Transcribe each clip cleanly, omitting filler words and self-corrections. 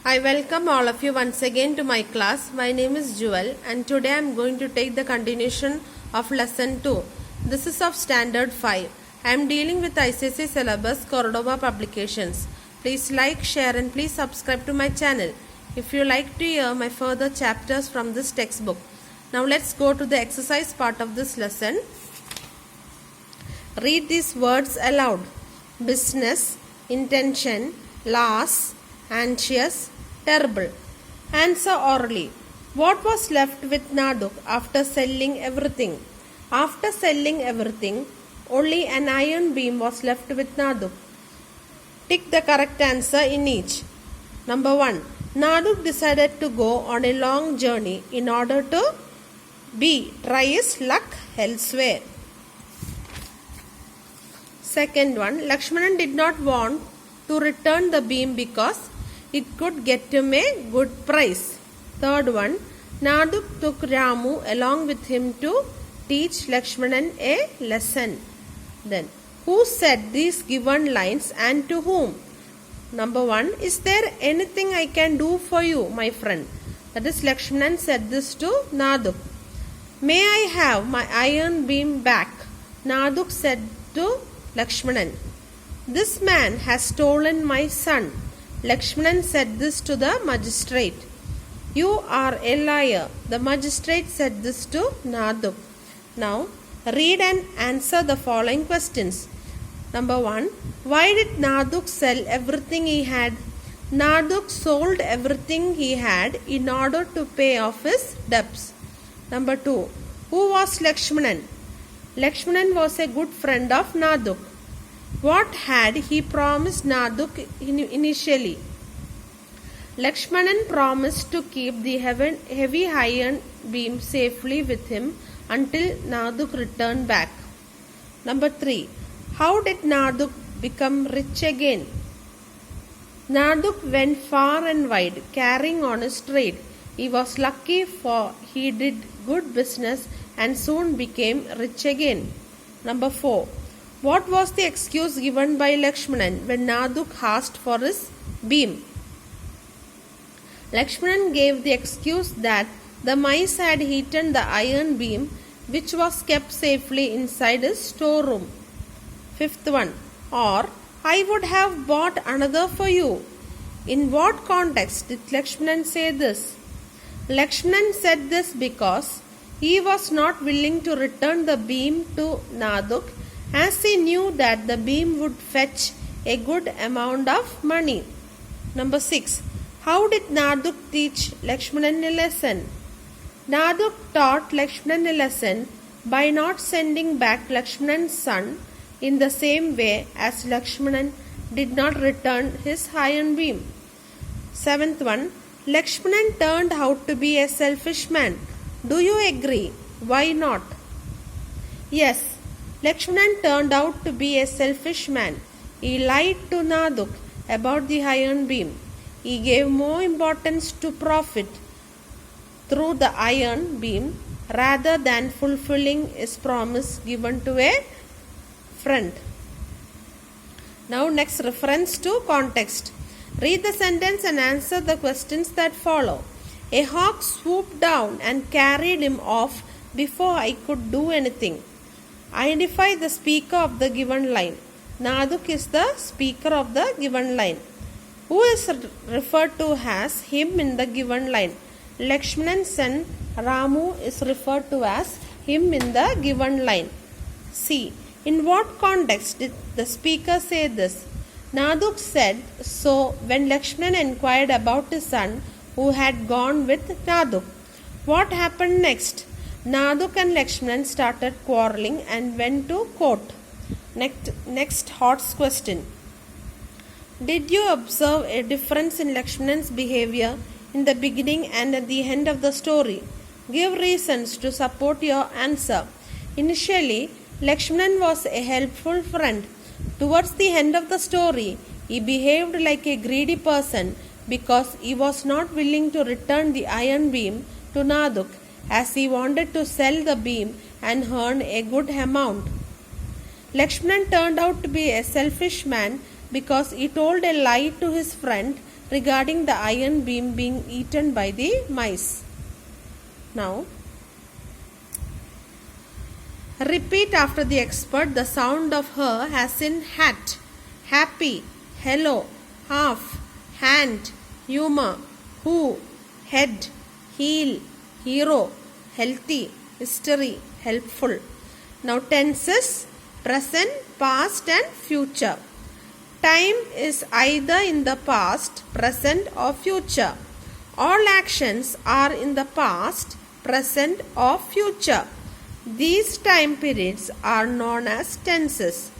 I welcome all of you once again to my class. My name is Jewel and today I am going to take the continuation of lesson 2. This is of standard 5. I am dealing with ICSE syllabus Cordoba publications. Please like, share and please subscribe to my channel if you like to hear my further chapters from this textbook. Now let's go to the exercise part of this lesson. Read these words aloud. Business, intention, loss, anxious, terrible. Answer orally. What was left with Naduk after selling everything? After selling everything, only an iron beam was left with Naduk. Tick the correct answer in each. Number 1. Naduk decided to go on a long journey in order to B. Try his luck elsewhere. Second one, Lakshmanan did not want to return the beam because it could get him a good price. Third one, Naduk took Ramu along with him to teach Lakshmanan a lesson. Then, who said these given lines and to whom? Number 1, is there anything I can do for you, my friend? That is, Lakshmanan said this to Naduk. May I have my iron beam back? Naduk said to Lakshmanan. This man has stolen my son. Lakshmanan said this to the magistrate. You are a liar. The magistrate said this to Naduk. Now, read and answer the following questions. Number 1. Why did Naduk sell everything he had? Naduk sold everything he had in order to pay off his debts. Number 2. Who was Lakshmanan? Lakshmanan was a good friend of Naduk. What had he promised Naduk initially? Lakshmanan promised to keep the heavy iron beam safely with him until Naduk returned back. Number 3. How did Naduk become rich again? Naduk went far and wide carrying on his trade. He was lucky for he did good business and soon became rich again. Number 4. What was the excuse given by Lakshmanan when Naduk asked for his beam? Lakshmanan gave the excuse that the mice had eaten the iron beam which was kept safely inside his storeroom. Fifth one. Or, I would have bought another for you. In what context did Lakshmanan say this? Lakshmanan said this because he was not willing to return the beam to Naduk as he knew that the beam would fetch a good amount of money. Number 6. How did Naduk teach Lakshmanan a lesson? Naduk taught Lakshmanan a lesson by not sending back Lakshmanan's son in the same way as Lakshmanan did not return his iron beam. Seventh one, Lakshmanan turned out to be a selfish man. Do you agree? Why not? Yes, Lakshmanan turned out to be a selfish man. He lied to Naduk about the iron beam. He gave more importance to profit through the iron beam rather than fulfilling his promise given to a friend. Now next, reference to context. Read the sentence and answer the questions that follow. A hawk swooped down and carried him off before I could do anything. Identify the speaker of the given line. Naduk is the speaker of the given line. Who is referred to as him in the given line? Lakshmanan's son Ramu is referred to as him in the given line. C. In what context did the speaker say this? Naduk said so when Lakshmanan inquired about his son who had gone with Naduk. What happened next? Naduk and Lakshmanan started quarreling and went to court. Next Hort's question. Did you observe a difference in Lakshmanan's behavior in the beginning and at the end of the story? Give reasons to support your answer. Initially, Lakshmanan was a helpful friend. Towards the end of the story, he behaved like a greedy person because he was not willing to return the iron beam to Naduk as he wanted to sell the beam and earn a good amount. Lakshmanan turned out to be a selfish man because he told a lie to his friend regarding the iron beam being eaten by the mice. Now, repeat after the expert the sound of her as in hat, happy, hello, half, hand, humor, who, head, heel, hero, healthy, history, helpful. Now tenses, present, past and future. Time is either in the past, present or future. All actions are in the past, present or future. These time periods are known as tenses.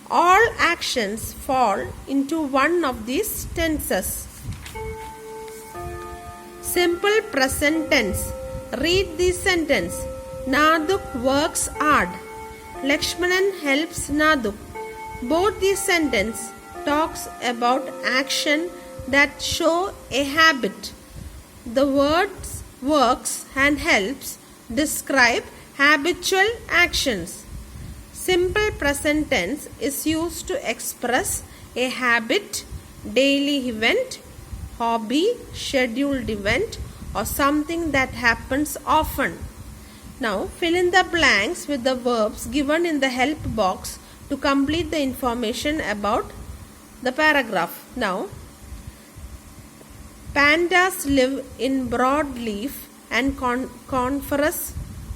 All actions fall into one of these tenses. Simple present tense. Read this sentence. Naduk works hard. Lakshmanan helps Naduk. Both these sentences talks about action that show a habit. The words works and helps describe habitual actions. Simple present tense is used to express a habit, daily event, hobby, scheduled event, or something that happens often. Now fill in the blanks with the verbs given in the help box to complete the information about the paragraph. Now, pandas live in broadleaf and coniferous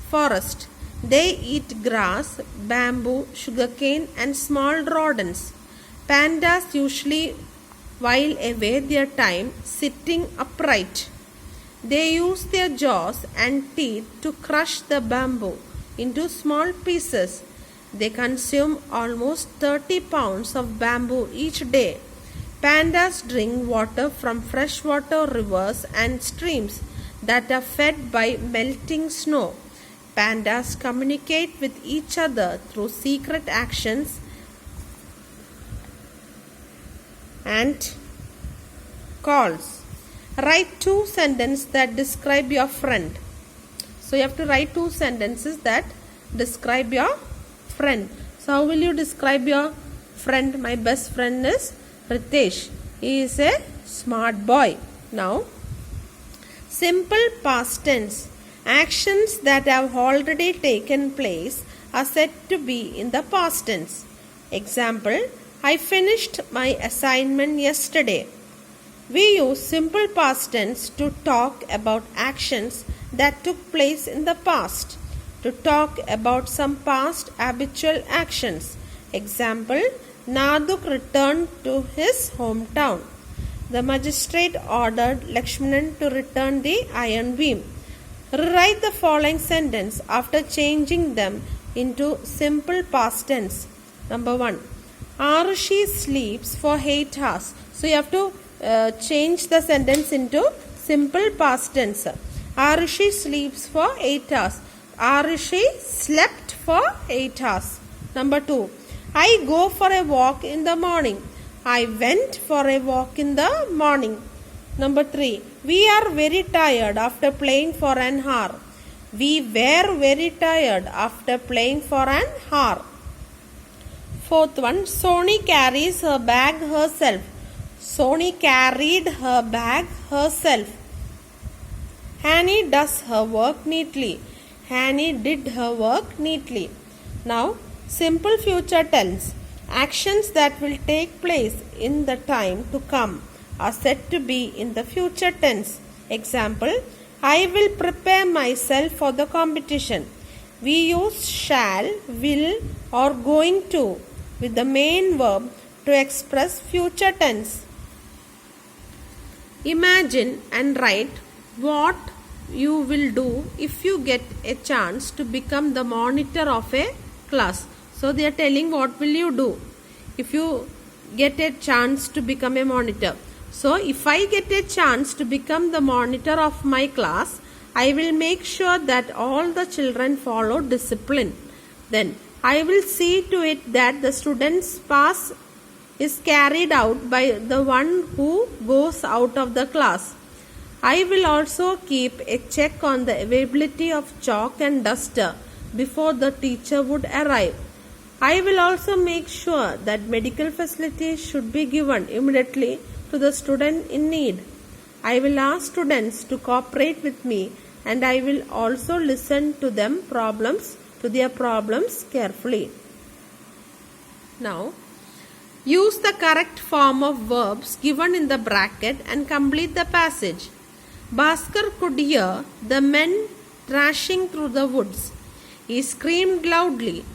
forest. They eat grass, bamboo, sugarcane and small rodents. Pandas usually while away their time sitting upright. They use their jaws and teeth to crush the bamboo into small pieces. They consume almost 30 pounds of bamboo each day. Pandas drink water from freshwater rivers and streams that are fed by melting snow. Pandas communicate with each other through secret actions and calls. Write 2 sentences that describe your friend. So you have to write 2 sentences that describe your friend. So how will you describe your friend? My best friend is Ritesh. He is a smart boy. Now, simple past tense. Actions that have already taken place are said to be in the past tense. Example, I finished my assignment yesterday. We use simple past tense to talk about actions that took place in the past. To talk about some past habitual actions. Example, Naduk returned to his hometown. The magistrate ordered Lakshmanan to return the iron beam. Rewrite the following sentence after changing them into simple past tense. Number 1. Arushi sleeps for 8 hours. So you have to change the sentence into simple past tense. Arushi sleeps for 8 hours. Arushi slept for 8 hours. Number 2. I go for a walk in the morning. I went for a walk in the morning. Number 3. We are very tired after playing for an hour. We were very tired after playing for an hour. Fourth one. Sony carries her bag herself. Sony carried her bag herself. Hanny does her work neatly. Hanny did her work neatly. Now, simple future tense. Actions that will take place in the time to come are said to be in the future tense. Example, I will prepare myself for the competition. We use shall, will or going to with the main verb to express future tense. Imagine and write what you will do if you get a chance to become the monitor of a class. So they are telling what will you do if you get a chance to become a monitor. So if I get a chance to become the monitor of my class, I will make sure that all the children follow discipline. Then I will see to it that the students' pass is carried out by the one who goes out of the class. I will also keep a check on the availability of chalk and duster before the teacher would arrive. I will also make sure that medical facilities should be given immediately to the student in need. I will ask students to cooperate with me, and I will also listen to their problems carefully. Now, use the correct form of verbs given in the bracket and complete the passage. Bhaskar could hear the men thrashing through the woods. He screamed loudly.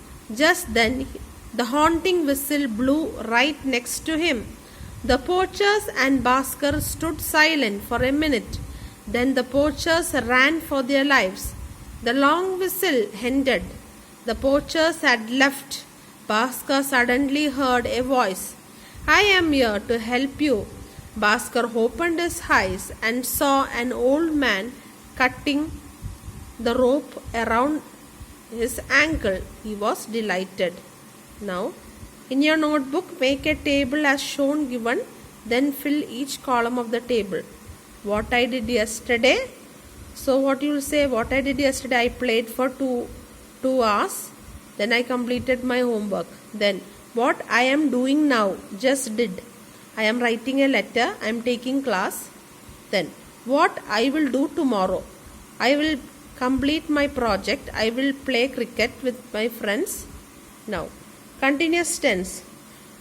Just then, the haunting whistle blew right next to him. The poachers and Bhaskar stood silent for a minute. Then the poachers ran for their lives. The long whistle ended. The poachers had left. Bhaskar suddenly heard a voice. I am here to help you. Bhaskar opened his eyes and saw an old man cutting the rope around his ankle. He was delighted. Now, in your notebook, make a table as shown given, then fill each column of the table. What I did yesterday. So what you will say, what I did yesterday, I played for 2 hours. Then I completed my homework. Then what I am doing now, just did. I am writing a letter, I am taking class. Then what I will do tomorrow. I will complete my project. I will play cricket with my friends. Now, continuous tense.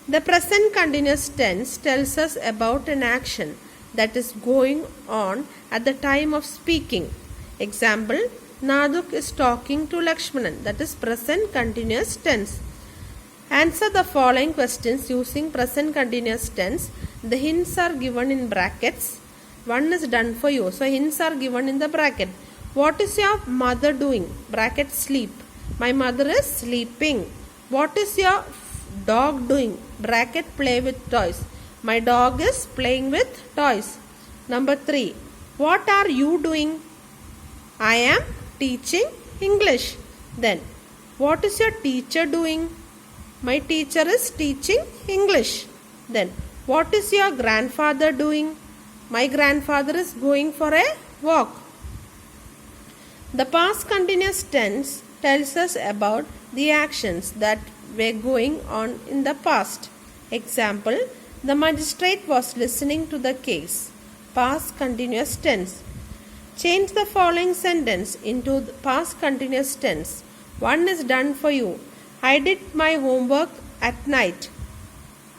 The present continuous tense tells us about an action that is going on at the time of speaking. Example, Naduk is talking to Lakshmanan. That is present continuous tense. Answer the following questions using present continuous tense. The hints are given in brackets. One is done for you. So hints are given in the bracket. What is your mother doing? Bracket sleep. My mother is sleeping. What is your dog doing? Bracket play with toys. My dog is playing with toys. Number 3. What are you doing? I am teaching English. Then, what is your teacher doing? My teacher is teaching English. Then, what is your grandfather doing? My grandfather is going for a walk. The past continuous tense tells us about the actions that were going on in the past. Example, the magistrate was listening to the case. Past continuous tense. Change the following sentence into the past continuous tense. One is done for you. I did my homework at night.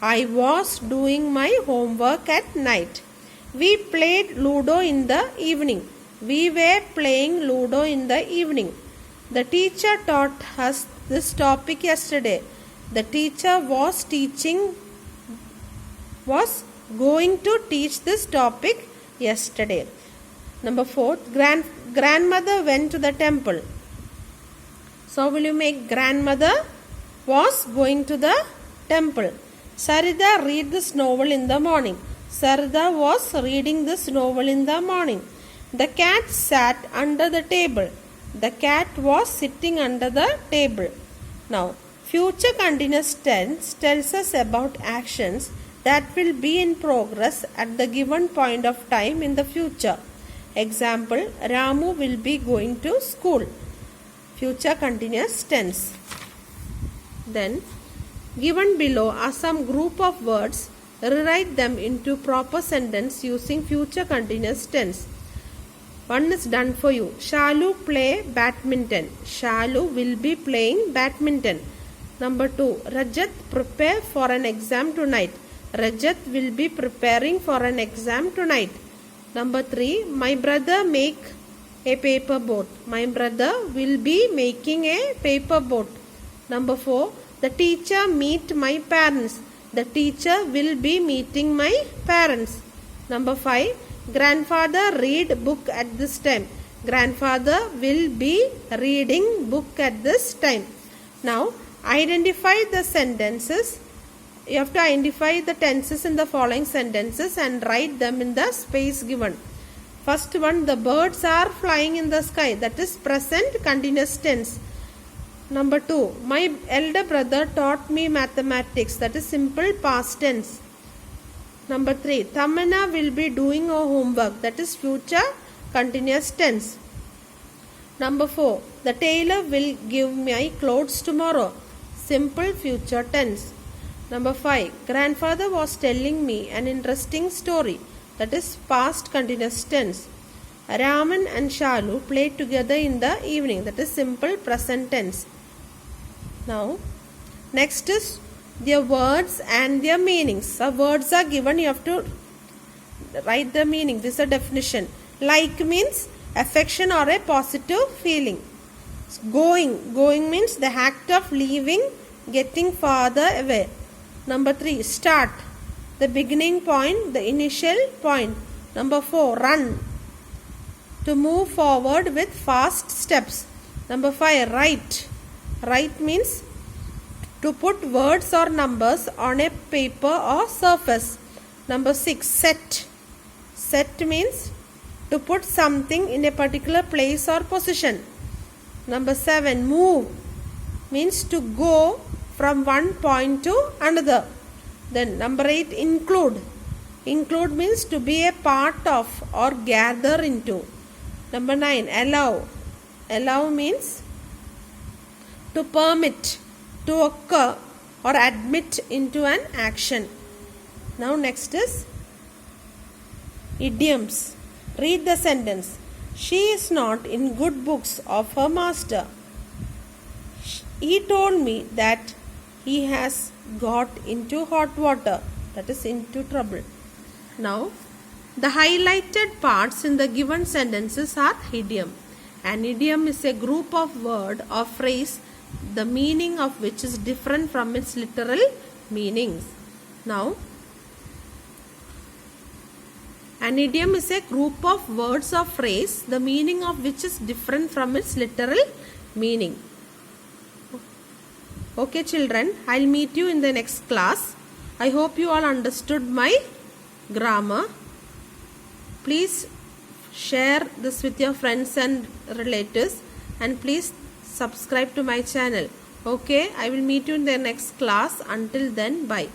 I was doing my homework at night. We played Ludo in the evening. We were playing Ludo in the evening. The teacher taught us this topic yesterday. The teacher was going to teach this topic yesterday. Number 4, grandmother went to the temple. So will you make grandmother was going to the temple. Sarida read this novel in the morning. Sarida was reading this novel in the morning. The cat sat under the table. The cat was sitting under the table. Now, future continuous tense tells us about actions that will be in progress at the given point of time in the future. Example, Ramu will be going to school. Future continuous tense. Then, given below are some group of words. Rewrite them into proper sentence using future continuous tense. One is done for you. Shalu play badminton. Shalu will be playing badminton. Number 2. Rajat prepare for an exam tonight. Rajat will be preparing for an exam tonight. Number 3. My brother make a paper boat. My brother will be making a paper boat. Number 4. The teacher meet my parents. The teacher will be meeting my parents. Number 5. Grandfather read book at this time. Grandfather will be reading book at this time. Now, identify the sentences. You have to identify the tenses in the following sentences and write them in the space given. First one, the birds are flying in the sky. That is present continuous tense. Number 2, my elder brother taught me mathematics. That is simple past tense. Number 3, Tamana will be doing her homework. That is future continuous tense. Number 4, the tailor will give my clothes tomorrow. Simple future tense. Number 5. Grandfather was telling me an interesting story. That is past continuous tense. Raman and Shalu played together in the evening. That is simple present tense. Now, next is their words and their meanings. So, words are given. You have to write the meaning. This is a definition. Like means affection or a positive feeling. Going means the act of leaving, getting farther away. Number 3. Start, the beginning point, the initial point. Number 4. Run, to move forward with fast steps. Number 5. Write means to put words or numbers on a paper or surface. Number 6. Set means to put something in a particular place or position. Number 7. Move means to go from one point to another. Then number 8. Include means to be a part of or gather into. Number 9. Allow means to permit, to occur or admit into an action. Now next is idioms. Read the sentence. She is not in good books of her master. He told me that he has got into hot water. That is into trouble. Now, the highlighted parts in the given sentences are idiom. An idiom is a group of word or phrase, the meaning of which is different from its literal meanings. Now, an idiom is a group of words or phrase, the meaning of which is different from its literal meaning. Okay children, I'll meet you in the next class. I hope you all understood my grammar. Please share this with your friends and relatives, and please subscribe to my channel. Okay, I will meet you in the next class. Until then, bye.